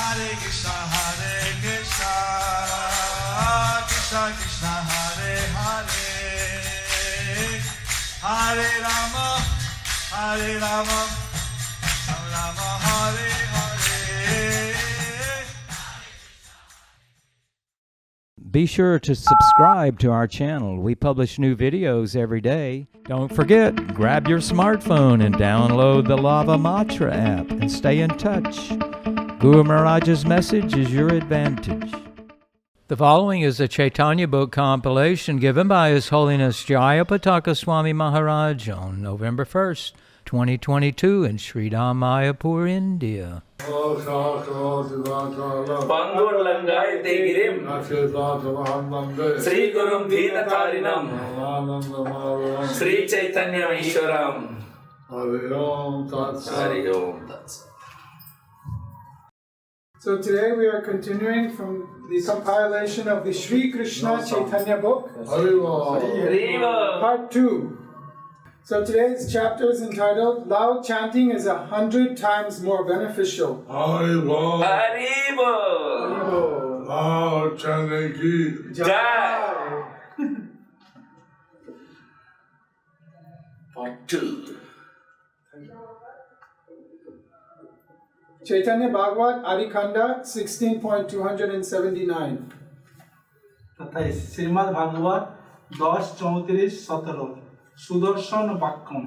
Hare Krishna, Krishna Krishna, Hare Hare, Hare Rama, Rama Rama, Hare Hare. Be sure to subscribe to our channel. We publish new videos every day. Don't forget, grab your smartphone and download the Lava Matra app and stay in touch. Guru Maharaj's message is your advantage. The following is a Chaitanya book compilation given by His Holiness Jayapataka Swami Maharaj on November 1st, 2022 in Sridham, Mayapur, India. Pandurangai Tegirim Sri Gurum Dhinatarinam Sri Chaitanya Ishwaram Hari Om Tat. So today we are continuing from the compilation of the Sri Krishna Chaitanya book, part 2. So today's chapter is entitled Loud Chanting is 100 times more beneficial. Haribo Loud chanting ki Jai. Part 2. Chaitanya Bhagavat Adikanda 16.279. तथा श्रीमद् भागवत 10:34-17 सुदर्शन वाक्यम.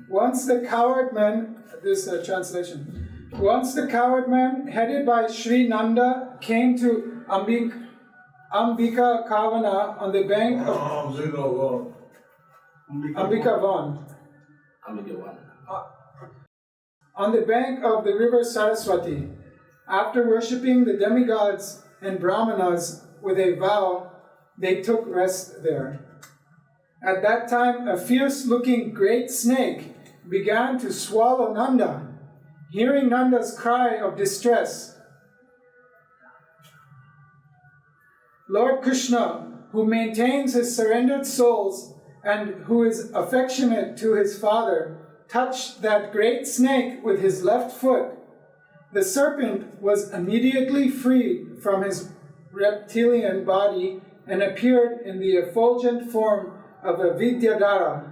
Once the coward man, this translation. Once the coward man, headed by Sri Nanda, came to Ambika Kavana on the bank of Ambikavan. On the bank of the river Saraswati, after worshipping the demigods and brahmanas with a vow, they took rest there. At that time, a fierce-looking great snake began to swallow Nanda. Hearing Nanda's cry of distress, Lord Krishna, who maintains his surrendered souls and who is affectionate to his father, touched that great snake with his left foot. The serpent was immediately freed from his reptilian body and appeared in the effulgent form of a Vidyadhara.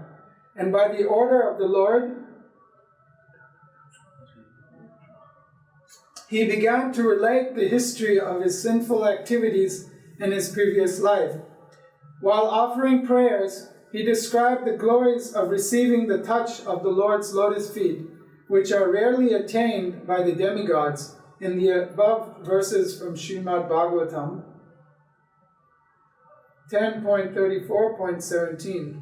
And by the order of the Lord, he began to relate the history of his sinful activities in his previous life. While offering prayers, he described the glories of receiving the touch of the Lord's lotus feet, which are rarely attained by the demigods, in the above verses from Srimad Bhagavatam 10.34.17.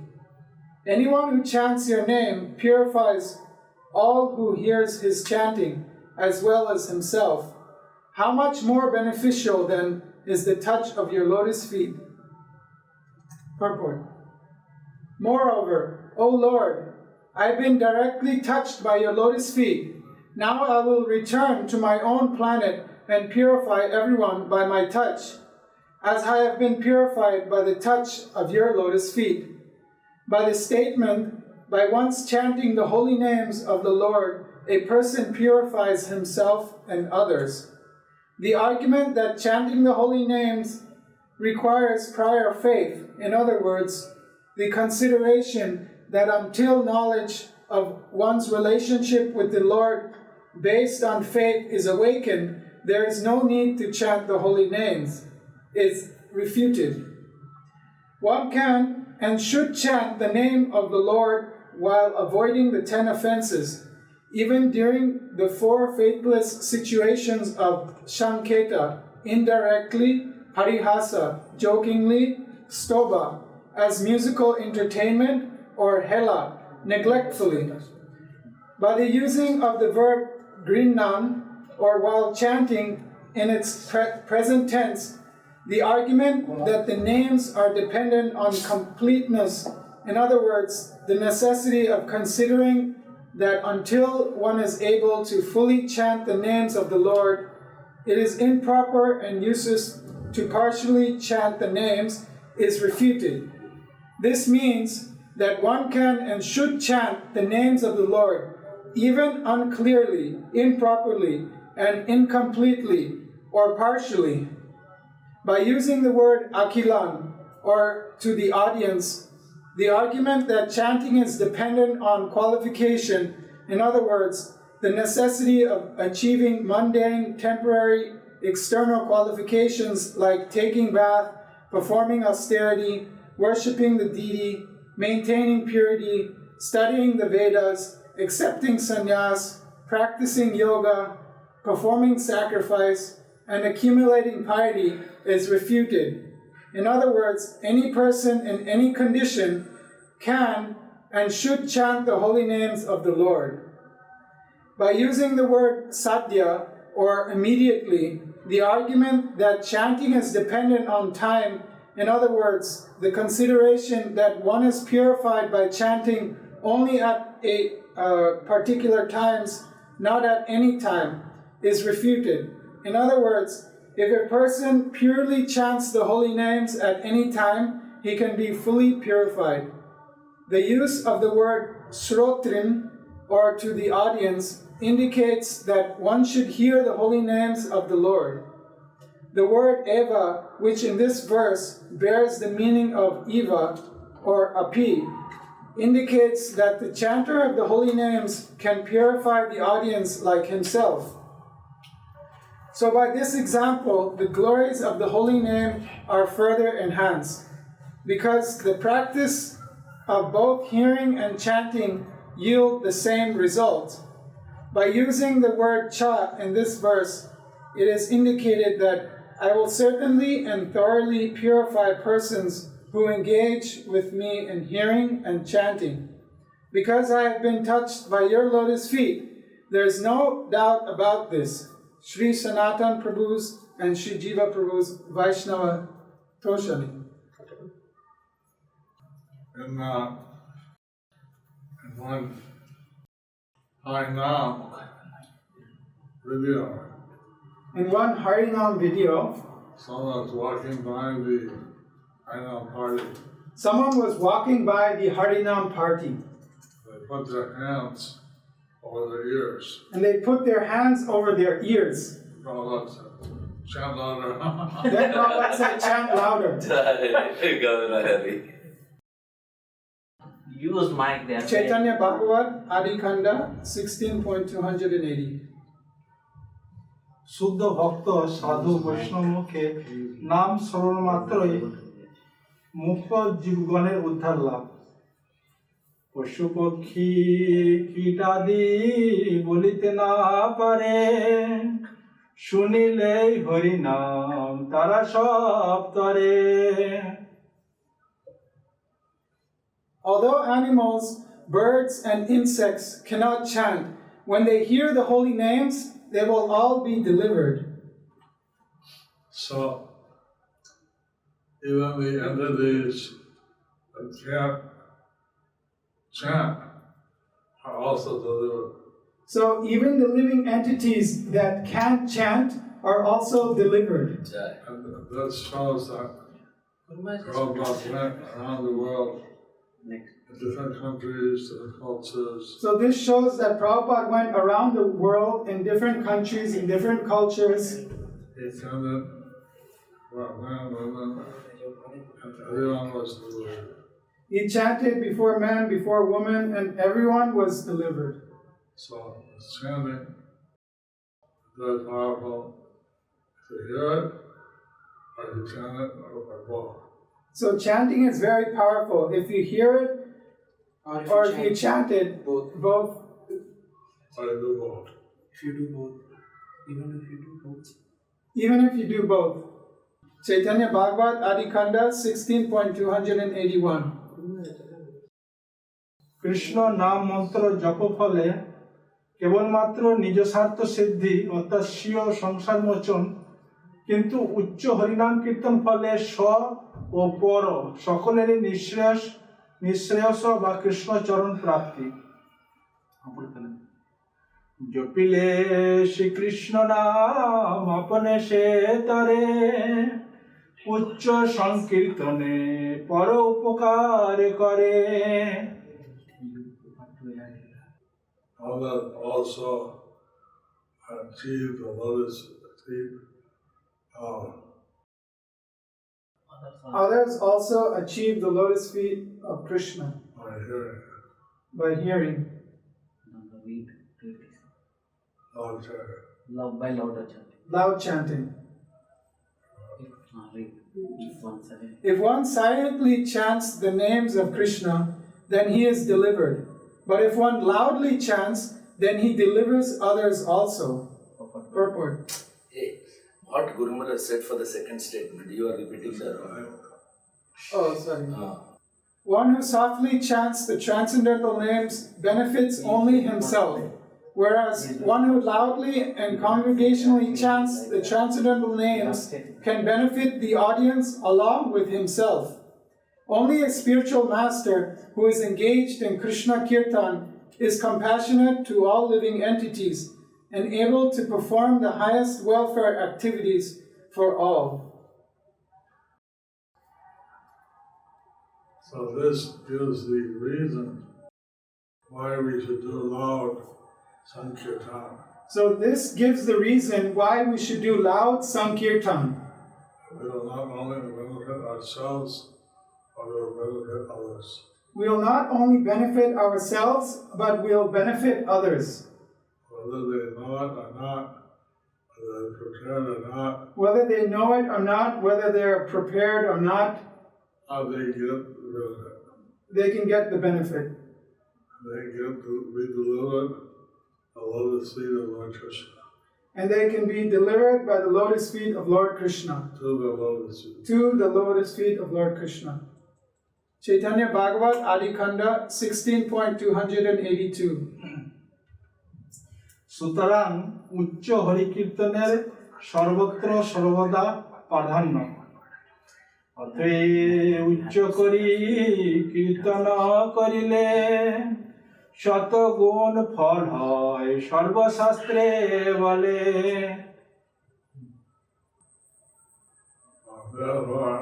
Anyone who chants your name purifies all who hears his chanting, as well as himself. How much more beneficial, then, is the touch of your lotus feet? Purport. Moreover, O Lord, I have been directly touched by your lotus feet. Now I will return to my own planet and purify everyone by my touch, as I have been purified by the touch of your lotus feet. By the statement, by once chanting the holy names of the Lord, a person purifies himself and others. The argument that chanting the holy names requires prior faith, in other words, the consideration that until knowledge of one's relationship with the Lord based on faith is awakened, there is no need to chant the holy names, is refuted. One can and should chant the name of the Lord while avoiding the 10 offenses, even during the 4 faithless situations of Shanketa, indirectly, Parihasa, jokingly, Stoba, as musical entertainment, or Hela, neglectfully. By the using of the verb grinnan, or while chanting in its present tense, the argument that the names are dependent on completeness, in other words, the necessity of considering that until one is able to fully chant the names of the Lord, it is improper and useless to partially chant the names, is refuted. This means that one can and should chant the names of the Lord, even unclearly, improperly, and incompletely or partially. By using the word akilan, or to the audience, the argument that chanting is dependent on qualification, in other words, the necessity of achieving mundane, temporary, external qualifications like taking bath, performing austerity, worshipping the deity, maintaining purity, studying the Vedas, accepting sannyas, practicing yoga, performing sacrifice, and accumulating piety is refuted. In other words, any person in any condition can and should chant the holy names of the Lord. By using the word sadhya, or immediately, the argument that chanting is dependent on time, in other words, the consideration that one is purified by chanting only at particular times, not at any time, is refuted. In other words, if a person purely chants the holy names at any time, he can be fully purified. The use of the word srotrin, or to the audience, indicates that one should hear the holy names of the Lord. The word eva, which in this verse bears the meaning of eva or api, indicates that the chanter of the holy names can purify the audience like himself. So by this example, the glories of the holy name are further enhanced, because the practice of both hearing and chanting yield the same result. By using the word cha in this verse, it is indicated that I will certainly and thoroughly purify persons who engage with me in hearing and chanting. Because I have been touched by your lotus feet, there is no doubt about this. Sri Sanatan Prabhu's and Sri Jiva Prabhu's Vaishnava Toshani. In one Harinam video, In one Harinam video, someone was walking by the Harinam party. someone was walking by the Harinam party, They put their hands over their ears. and they put their hands over their ears. Prabhupada said, chant louder. Then Prabhupada said, chant louder. Gaurahari. Use mic there. Chaitanya Bhagavat, Adi Khanda, 16.280. শুদ্ধ ভক্ত সাধু বৈষ্ণব মুখে নাম স্মরণ মাত্রই মুক্ত জীবগণের উদ্ধার লাভ। পশু পক্ষী কীটাদি বলিতে না পারে, শুনিলেই হরি নাম তারা সব তরে। Although animals, birds, and insects cannot chant, when they hear the holy names, they will all be delivered. So, even the entities that can't chant are also delivered. So even the living entities that can't chant are also delivered. And that shows that Prabhupada went around the world, in different countries, different cultures. So this shows that Prabhupada went around the world in different countries, in different cultures. He attended men, women, and everyone was delivered. He chanted before man, before woman, and everyone was delivered. So, chanting is very powerful. If you hear it, or you chant it, or both. So chanting is very powerful. If you hear it, or if you chant it, both. Or you do both. If you do both, even if you do both. Even if you do both. Chaitanya Bhagavat, Adi Khanda, 16.281. Krishna নাম মন্ত্র জপ ফলে কেবলমাত্র নিজ স্বার্থ সিদ্ধি অর্থাৎ স্বীয় সংসার মোচন, কিন্তু উচ্চ হরিনাম কীর্তন ফলে স্ব ও পর সকলেরই নিঃশ্রেয়স বা কৃষ্ণ চরণ প্রাপ্তি। জপিলে শ্রীকৃষ্ণ নাম আপনে সে তরে, উচ্চ সংকীর্তনে পর উপকার করে। others also achieve the lotus feet of Others also achieve the lotus feet of Krishna my hearing, by hearing. loud chanting. Love by louder chanting. Loud chanting. Read. If one second. If one silently chants the names of Krishna, then he is delivered. But if one loudly chants, then he delivers others also. Purport. Hey, what Guru Maharaj said for the second statement, you are repeating the wrong. Oh, sorry. Ah. One who softly chants the transcendental names benefits only himself, whereas one who loudly and congregationally chants the transcendental names can benefit the audience along with himself. Only a spiritual master who is engaged in Krishna Kirtan is compassionate to all living entities and able to perform the highest welfare activities for all. So this gives the reason why we should do loud Sankirtan. So this gives the reason why we should do loud Sankirtan. We will not only benefit ourselves, but we will benefit others. We will not only benefit ourselves, but we'll benefit others. Whether they know it or not, whether they're prepared or not, Whether they know it or not, whether they're prepared or not, they get the benefit. they can get the benefit. They get to be delivered the lotus feet of Lord Krishna, And they can be delivered by the lotus feet of Lord Krishna, to the lotus feet. to the lotus feet of Lord Krishna. Chaitanya Bhagavat Adi Khanda 16.282. সুতরাং উচ্চ হরিকীর্তনের সর্বত্র সর্বদা প্রাধান্য। অতএব উচ্চ করি কীর্তন করিলে শত গুণ ফল হয় সর্বশাস্ত্রে বলে। Therefore,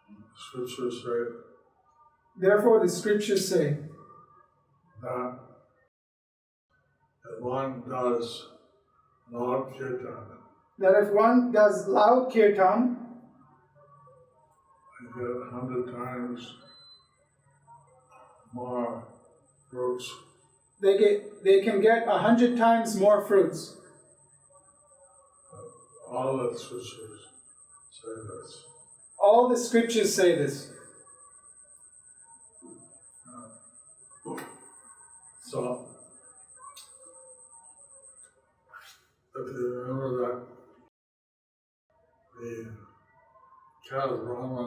the scriptures say Therefore, the scriptures say that if one does loud kirtan, that if one does loud kirtan, you get 100 times more fruits. they can get 100 times more fruits. All the scriptures say this. All the scriptures say this. So, if you remember that the Cat Brahma,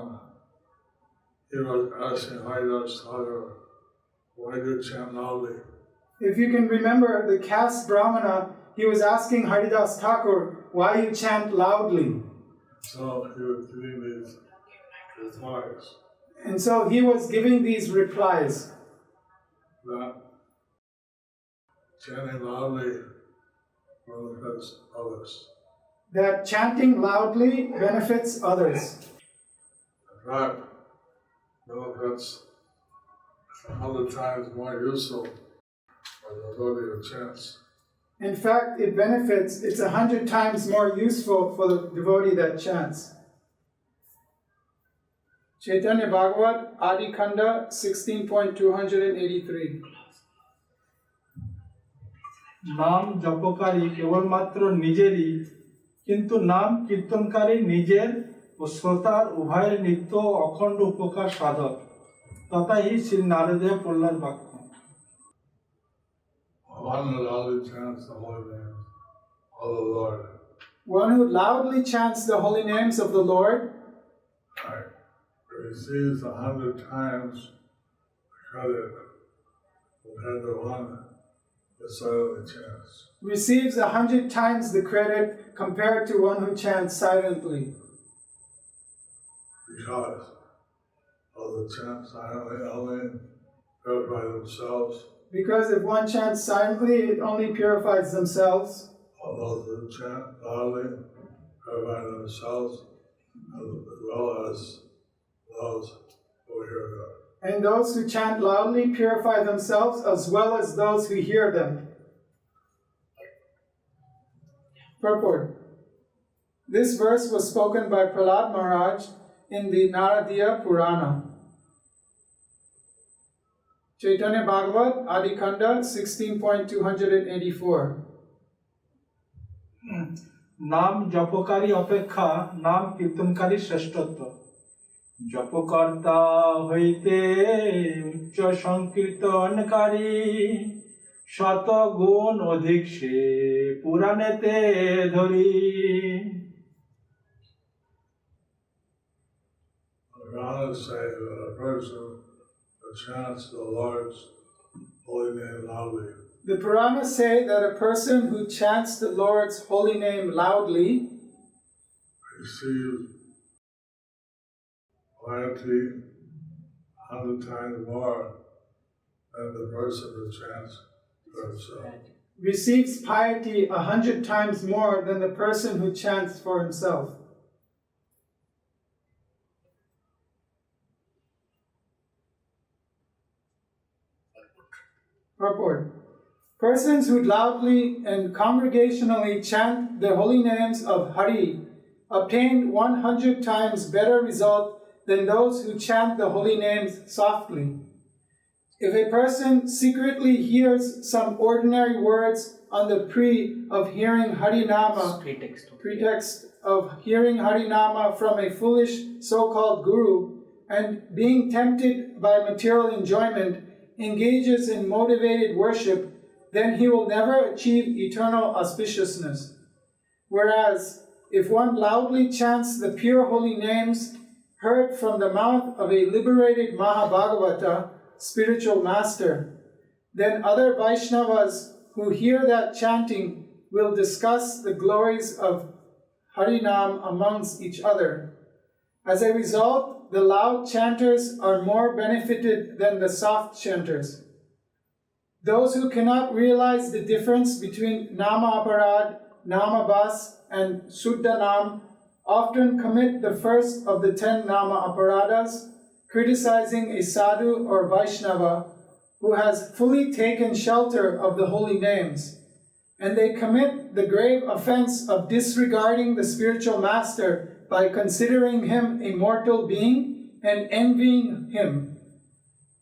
he was asking Haridas Thakur, why do you chant loudly? If you can remember the caste Brahmana, he was asking Haridas Thakur, why you chant loudly? So he was giving these replies And so he was giving these replies that chanting loudly benefits others. that chanting loudly benefits others. In fact, benefits 100 times more useful for the devotee who chants. In fact, it benefits, it's 100 times more useful for the devotee that chants. Chaitanya Bhagavat Adi Khanda 16.283. নাম জপকারী কেবলমাত্র নিজেরই, কিন্তু নাম কীর্তনকারী নিজের ও শ্রোতার উভয়ের নিত্য অখণ্ড উপকার সাধক। তথাই শ্রী নারদীয় প্রহ্লাদ বাক্য। One who loudly chants the holy name of the Lord, One who loudly chants the holy names of the Lord right, receives 100 times the credit compared to one who silently chants. receives 100 times the credit compared to one who chants silently. Because of the chant silently only purify themselves, Because if one chants silently, it only purifies themselves. all those who chant loudly purify themselves as well as those who hear God. And those who chant loudly purify themselves as well as those who hear them. Purport. This verse was spoken by Prahlad Maharaj in the Naradiya Purana. Chaitanya Bhagavat, Adi Khanda, 16.284. নাম জপকারী অপেক্ষা নাম কীর্তনকারী শ্রেষ্ঠত্ব জপকর্তা হইতে উচ্চ সংকীর্তনকারী শত গুণ অধিক সে পুরাণেতে ধরি Puranas say that a person who chants the Lord's holy name loudly The Puranas say that a person who chants the Lord's holy name loudly receives piety 100 times more than the person who chants for himself. receives piety 100 times more than the person who chants for himself. Purport. Persons who loudly and congregationally chant the holy names of Hari obtain 100 times better result than those who chant the holy names softly. If a person secretly hears some ordinary words on the of hearing Harinama, pretext of hearing Harinama from a foolish so-called guru, and being tempted by material enjoyment, engages in motivated worship, then he will never achieve eternal auspiciousness. Whereas, if one loudly chants the pure holy names heard from the mouth of a liberated Mahabhagavata, spiritual master, then other Vaishnavas who hear that chanting will discuss the glories of Harinam amongst each other. As a result, the loud chanters are more benefited than the soft chanters. Those who cannot realize the difference between Nama Aparad, Nama Bas, and Suddha Nam often commit the first of the 10 Nama Aparadas, criticizing a sadhu or Vaishnava who has fully taken shelter of the holy names, and they commit the grave offense of disregarding the spiritual master by considering him a mortal being and envying him.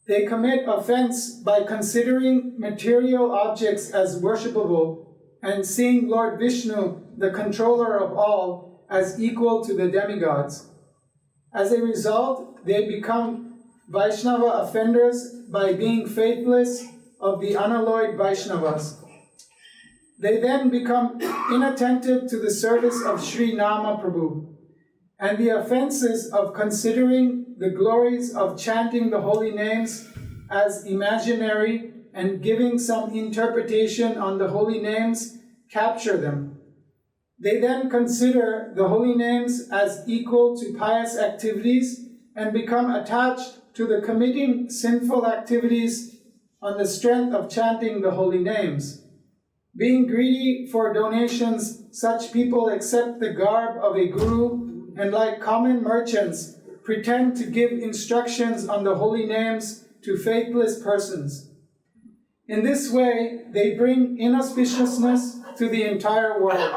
They commit offense by considering material objects as worshipable and seeing Lord Vishnu, the controller of all, as equal to the demigods. As a result, they become Vaishnava offenders by being faithless of the unalloyed Vaishnavas. They then become inattentive to the service of Sri Nama Prabhu, and the offenses of considering the glories of chanting the holy names as imaginary and giving some interpretation on the holy names capture them. They then consider the holy names as equal to pious activities and become attached to the committing sinful activities on the strength of chanting the holy names. Being greedy for donations, such people accept the garb of a guru and, like common merchants, pretend to give instructions on the holy names to faithless persons. In this way, they bring inauspiciousness to the entire world.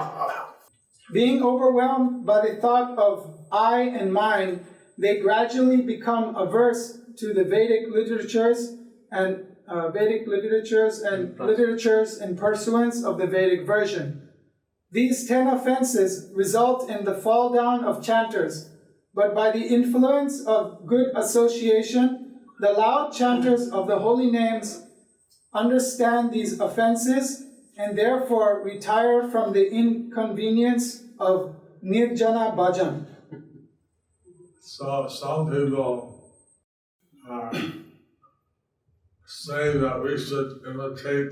Being overwhelmed by the thought of I and mine, they gradually become averse to the Vedic literatures and literatures in pursuance of the Vedic version. These 10 offenses result in the fall down of chanters, but by the influence of good association, the loud chanters of the holy names understand these offenses and therefore retire from the inconvenience of Nirjana Bhajan. So some people say that we should imitate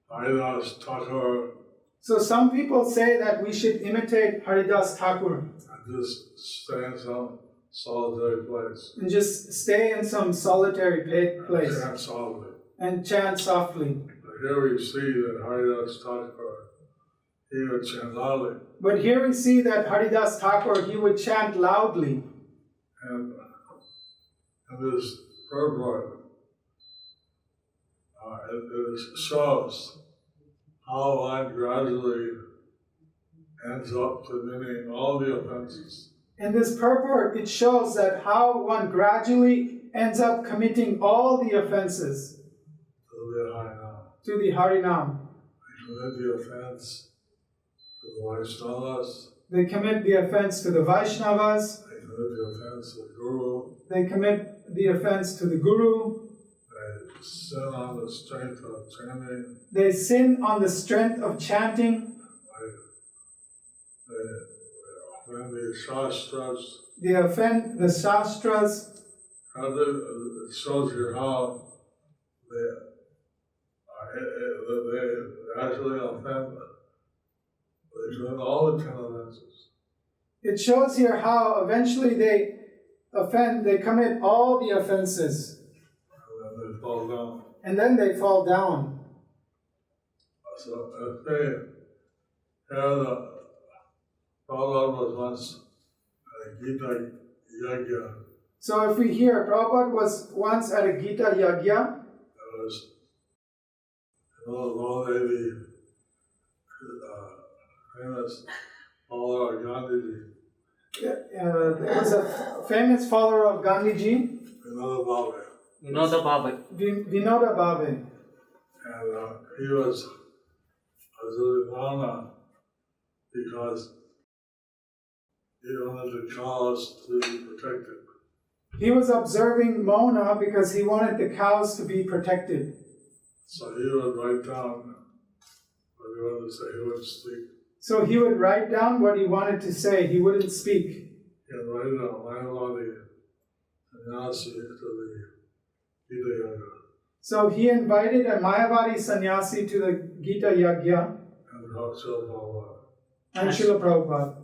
Haridas Thakur So some people say that we should imitate Haridas Thakur and just stay in some solitary place. and just stay in some solitary place Chant softly. and chant softly. But here we see that Haridas Thakur, he would chant loudly. But here we see that Haridas Thakur, he would chant loudly. And And this purport, it shows how one gradually ends up committing all the offenses In this purport, it shows that how one gradually ends up committing all the offenses to the Harinam. to the Harinam. They commit the offense to the Vaishnavas, They commit the offense to the Vaishnavas, they commit the offense to the Guru, they commit the offense to the Guru, they sin on the strength of chanting, they sin on the strength of chanting, they offend the Shastras. they offend the Shastras. It shows you how they actually offend. They commit all the 10 offenses. It shows here how eventually they commit all the offenses, And then they fall down. and then they fall down. So if they hear the Prabhupada was once at a Gita Yagya, So if we hear Prabhupada was once at a Gita Yagya, that was Lady, famous follower of Gandhiji, there was a famous follower of Gandhiji, another Bhave. Vinoda Baba. Vinoda Bhave. And he was observing Mona because he wanted the cows to be protected. He was observing Mona because he wanted the cows to be protected. So he would write down what he wanted to say. He wouldn't speak. So he would write down what he wanted to say. He wouldn't speak. He would write down Mayavadi sannyasi to the Gita Yaga. So he invited a Mayavadi sannyasi to the Gita Yagya And Bhakshal Prabhupada. and Srila Prabhupada.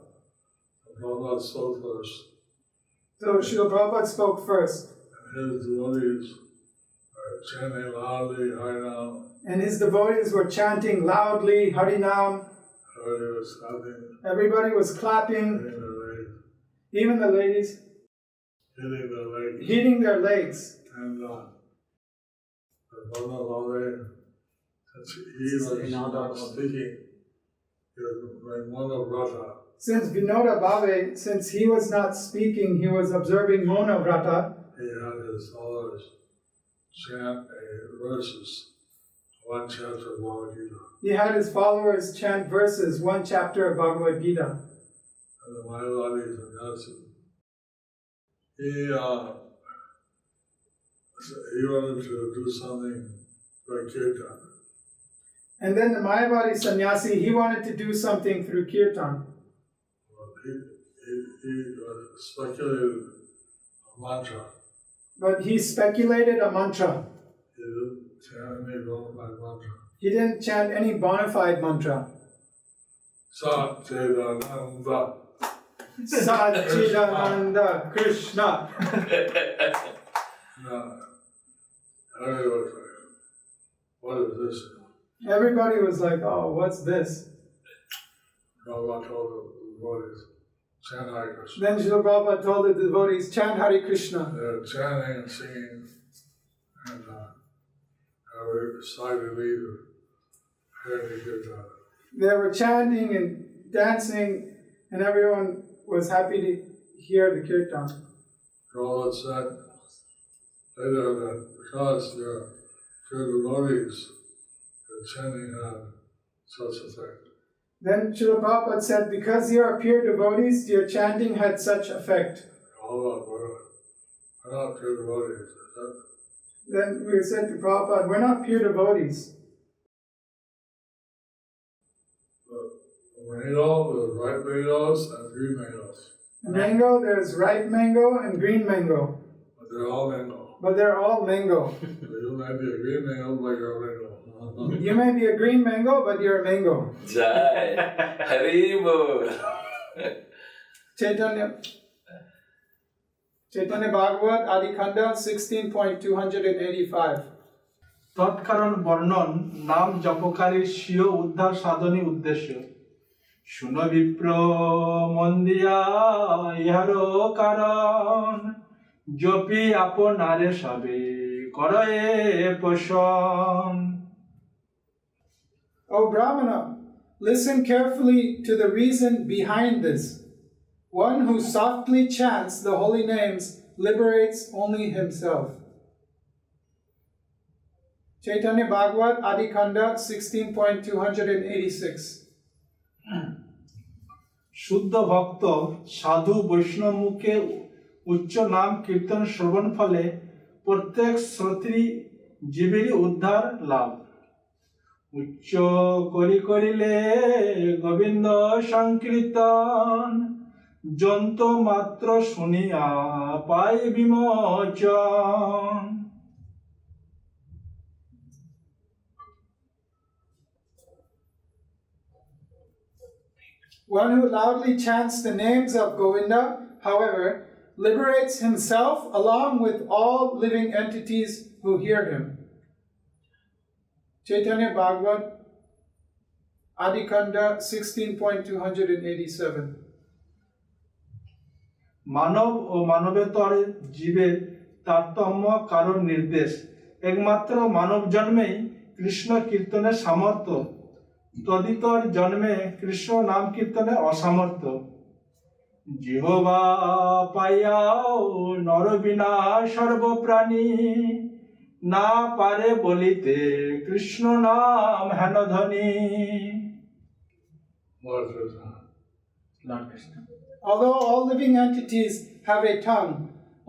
Prabhupada spoke first. So Srila Prabhupada spoke first. And his devotees are chanting loudly Harinam. And his devotees were chanting loudly Harinam. Everybody was clapping, Everybody was clapping, hitting their legs, even the ladies, heating their legs. And Bhagavad Bhave, since he was not speaking, he was doing Monovrata. Since Vinoda Bhave, since he was not speaking, he was observing Mona Vrata. He had his followers chant verses, one chapter of Bhagavad Gita. He had his followers chant verses, one chapter of Bhagavad Gita. And the Mayavadi sannyasi, he wanted to do something by Kirtan. And then the Mayavadi sannyasi, he wanted to do something through Kirtan. He speculated a mantra. But he speculated a mantra. He didn't chant any bona fide mantra. He didn't chant any bona fide mantra. Satchidananda. Satchidananda Krishna. No. Everybody was like, what is this? Everybody was like, oh, what's this? Prabhupada told the devotees, chant Hare Krishna. Then Srila Prabhupada told the devotees, chant Hare Krishna. They're chanting and singing, and every recited leader heard the Kirtan. They were chanting and dancing, and everyone was happy to hear the Kirtan. Prabhupada said later that because you're devotees, your chanting had such effect. Then Srila Prabhupada said, because you are pure devotees, your chanting had such effect. Hold on, we're not pure devotees. Then we said to Prabhupada, we're not pure devotees. Mango, there's ripe mangoes and green mangoes. Mango, there's ripe mango and green mango. But they're all mango. But they're all mango. So you might be a green mango, but you're a mango. You may be a green mango, but you're a mango. Jai Haribol. Chaitanya Bhagavat Adi Khanda 16.285. তৎকারণ বর্ণন নাম জপকারীর স্বীয় উদ্ধার সাধনী উদ্দেশ্য শুনো বিপ্র মন দিয়া ইহারও কারণ জপি আপনারে সবে করয়ে পোষণ। O Brahmana, listen carefully to the reason behind this. One who softly chants the holy names liberates only himself. Chaitanya Bhagavat Adikanda 16.286. শুদ্ধ ভক্ত সাধু বৈষ্ণব মুখে উচ্চ নাম কীর্তন শ্রবণ ফলে প্রত্যেক শ্রোত্রী জীবেরই উদ্ধার লাভ। উচ্চ করিলে গোবিন্দ সংকীর্তন, যন্ত মাত্র শুনিয়া পাই বিমোচন। One who loudly chants the names of Govinda, however, liberates himself along with all living entities who hear him. Chaitanya Bhagavat Adikanda 16.287. মানব ও মানবেতর জীবের তারতম্য কারণ নির্দেশ। একমাত্র মানব জন্মেই কৃষ্ণ কীর্তনের সামর্থ্য, তদিতর জন্মে কৃষ্ণ নাম কীর্তনে অসামর্থ্য। জিহ্বা পাইয়াও নরবিনা সর্বপ্রাণী, না পারে বলিতে কৃষ্ণ নাম হেন ধ্বনি। Lord Krishna. Lord Krishna. Although all living entities have a tongue,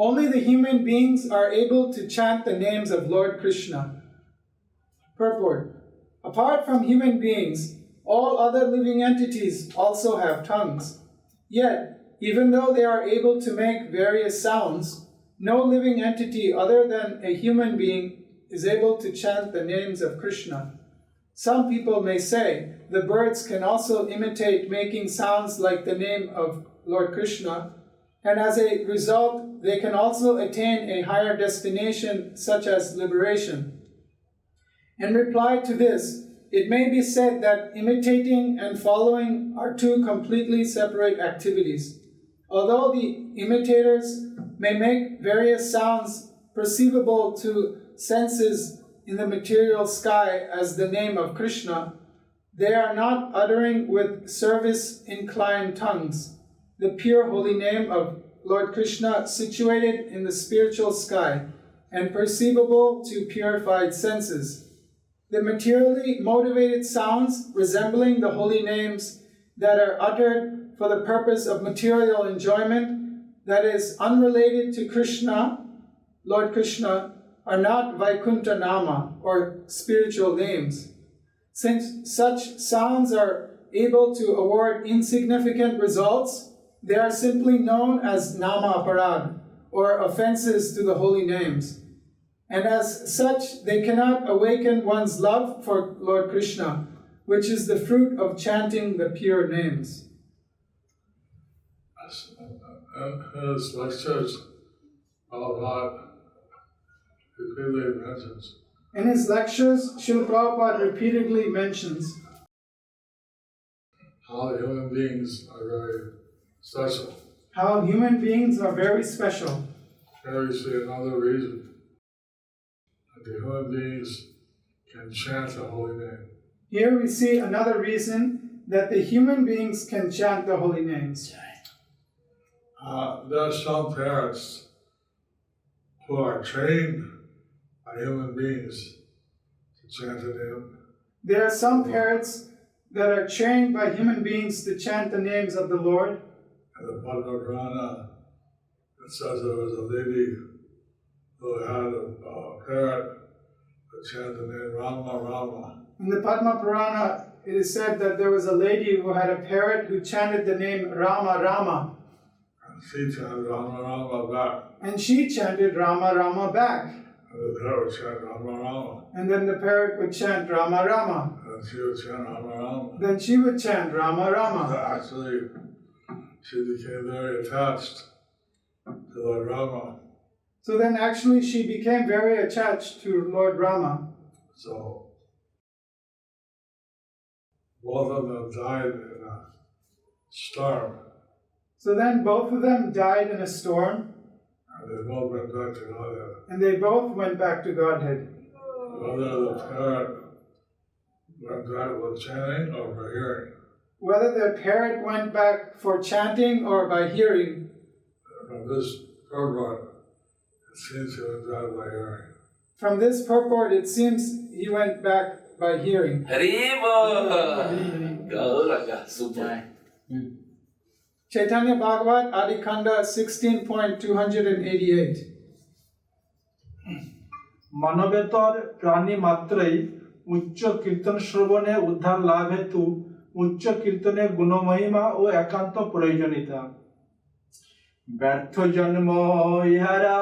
only the human beings are able to chant the names of Lord Krishna. Purport: apart from human beings, all other living entities also have tongues. Yet, even though they are able to make various sounds, no living entity other than a human being is able to chant the names of Krishna. Some people may say the birds can also imitate making sounds like the name of Lord Krishna, and as a result, they can also attain a higher destination such as liberation. In reply to this, it may be said that imitating and following are two completely separate activities. Although the imitators may make various sounds perceivable to senses in the material sky as the name of Krishna, they are not uttering with service-inclined tongues the pure holy name of Lord Krishna situated in the spiritual sky and perceivable to purified senses. The materially motivated sounds resembling the holy names that are uttered for the purpose of material enjoyment, that is unrelated to Krishna, Lord Krishna, are not Vaikuntha Nama or spiritual names. Since such sounds are able to award insignificant results, they are simply known as Nama Aparad, or offenses to the holy names. And as such, they cannot awaken one's love for Lord Krishna, which is the fruit of chanting the pure names. His lectures, Prabhupada repeatedly mentions In his lectures, Srila Prabhupada repeatedly mentions how human beings are very special. how human beings are very special. Here we see another reason that the human beings can chant the holy name. Here we see another reason that the human beings can chant the holy names. There are some parents who are trained by human beings to chant the name. There are some parrots that are trained by human beings to chant the names of the Lord. And the Padma Purana, it says there was a lady who had a parrot that chanted the name Rama Rama. In the Padma Purana, it is said that there was a lady who had a parrot who chanted the name Rama Rama. And she chanted Rama Rama back. And she chanted Rama Rama back. And the parrot would chant Rama Rama. And then the parrot would chant Rama Rama. And she would chant Rama Rama. Then she would chant Rama Rama. Actually, she became very attached to Lord Rama. So then actually she became very attached to Lord Rama. So both of them died in a storm. So then both of them died in a storm. And and they both went back to Godhead. And they both went back to Godhead. Whether the parrot went back with chanting or for hearing. Whether the parrot went back for chanting or by hearing, From this purport, it seems he went back by hearing. from this purport it seems he went back by hearing. Haribo! Gauranga, super. Chaitanya Bhagavat, Adikanda 16.288. মানবেতর প্রাণী মাত্রই উচ্চ কীর্তন শ্রবণে উদ্ধার লাভ হেতু উচ্চ কীর্তনের গুণমহিমা ও একান্ত প্রয়োজনীয়তা। ব্যর্থ জন্ম ইহারা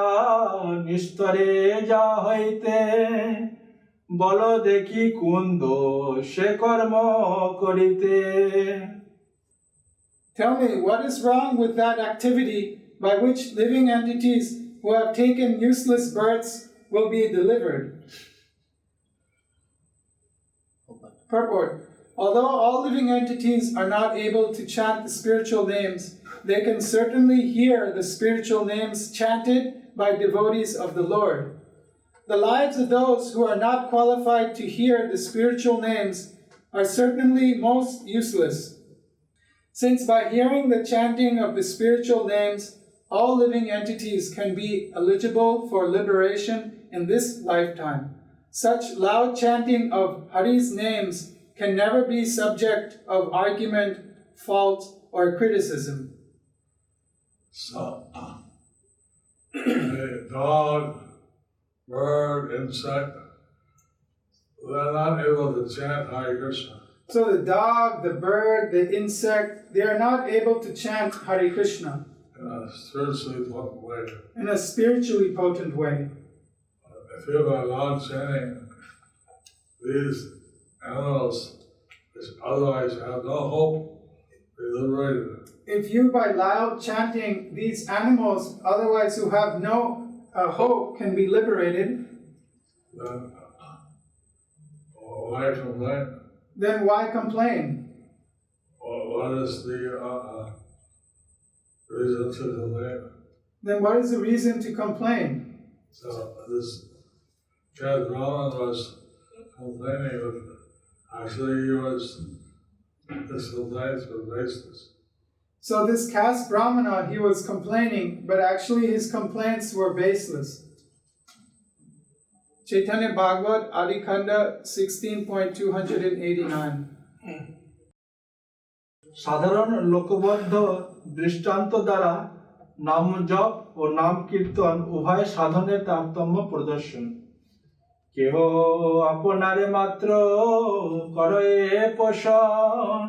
নিস্তরে যা হইতে বল দেখি কোন দোষে কর্ম করিতে। Tell me, what is wrong with that activity by which living entities who have taken useless births will be delivered? Purport. Although all living entities are not able to chant the spiritual names, they can certainly hear the spiritual names chanted by devotees of the Lord. The lives of those who are not qualified to hear the spiritual names are certainly most useless. Since by hearing the chanting of the spiritual names, all living entities can be eligible for liberation in this lifetime, such loud chanting of Hari's names can never be subject of argument, fault, or criticism. So, a dog, bird, insect, they're not able to chant Hare Krishna. So the dog, the bird, the insect, they are not able to chant Hare Krishna In a spiritually potent way. in a spiritually potent way. If you have a loud chanting, these animals, which otherwise have no hope, be liberated. If you, by loud chanting, these animals, otherwise who have no hope, can be liberated, Then why complain? then why complain? What is the reason to complain? Then what is the reason to complain? So this Chad Brahman was complaining, but actually his complaints were baseless. So this caste Brahmana, he was complaining, but actually his complaints were baseless. Chaitanya Bhagavat, Adikanda 16.289. সাধারণ লোকবদ্ধ দৃষ্টান্ত দ্বারা নাম জপ ও নাম কীর্তন উভয় সাধনের তারতম্য প্রদর্শন। কেহ আপনারে মাত্র করে পোষণ,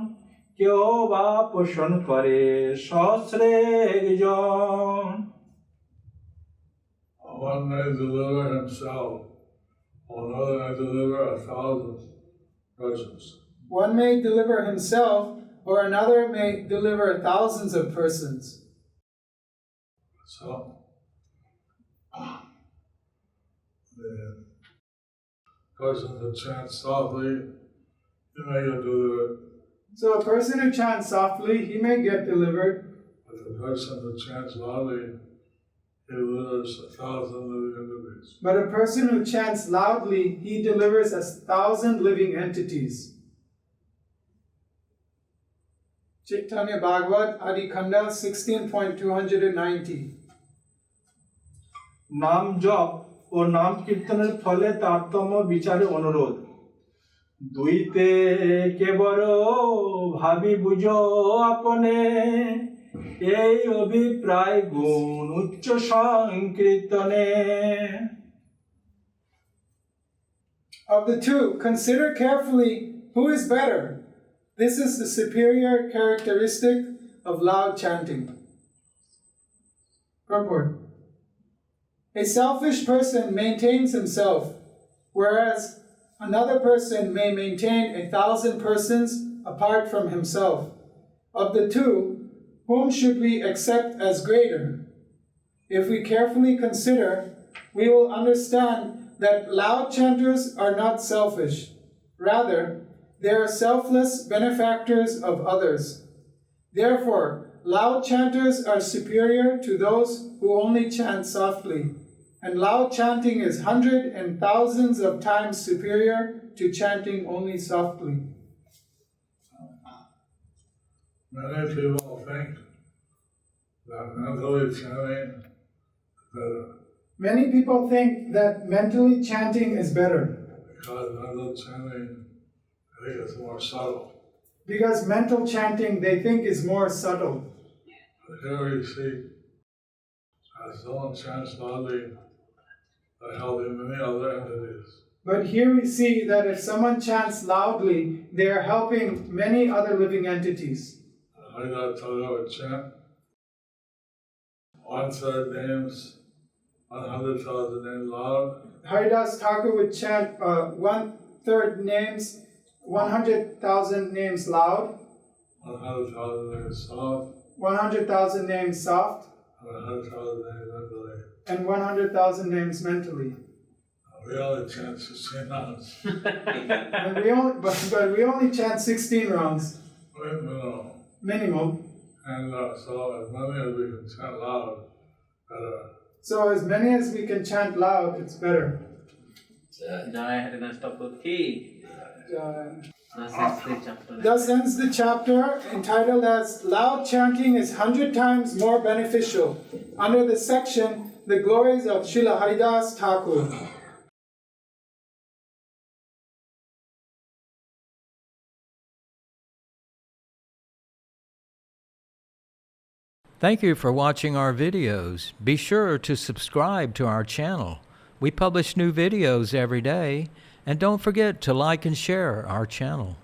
কেহ বা পোষণ করে সহস্রে জন। One may deliver himself, another may deliver 1,000 persons. One may deliver himself, or another may deliver thousands of persons. So, the person who chants softly, he may get delivered, So a person who chants softly, he may get delivered, but the person who chants loudly, he delivers 1,000 living entities. but a person who chants loudly, he delivers 1,000 living entities. Chaitanya Bhagavat, Adikanda 16.290. নাম জপ ও নাম কীর্তনের ফলে তারতম্য বিচারে অনুরোধ। দুইতে কেবল ভাবি বুঝো আপনে, এই অভিপ্রায় গুণ উচ্চ সংকীর্তনে। Of the two, consider carefully who is better. This is the superior characteristic of loud chanting. Purport. A selfish person maintains himself, whereas another person may maintain 1,000 persons apart from himself. Of the two, whom should we accept as greater? If we carefully consider, we will understand that loud chanters are not selfish. Rather, they are selfless benefactors of others. Therefore, loud chanters are superior to those who only chant softly, and loud chanting is hundreds and thousands of times superior to chanting only softly. Many people think that mentally chanting is better Many people think that mentally chanting is better because mental chanting, I think, is more subtle. because mental chanting they think is more subtle. But here we see, as someone chants loudly, they're helping many other entities. But here we see that if someone chants loudly, they are helping many other living entities. Haida Thakur would chant 1/3 names, 100,000 names loud, Haridas Thakur would chant 1/3 names, 100,000 names loud, 100,000 names soft, 100,000 names soft, and 100,000 names mentally. and 100,000 names mentally. We only chant 16 rounds. And but we only chant 16 rounds, minimum. And so as many as we can chant loud, better. So as many as we can chant loud, it's better. Jai Harinath Thakur ki. Thus ends the chapter entitled as Loud Chanting is 100 times more beneficial, under the section The Glories of Srila Haridas Thakur. Thank you for watching our videos. Be sure to subscribe to our channel. We publish new videos every day, and don't forget to like and share our channel.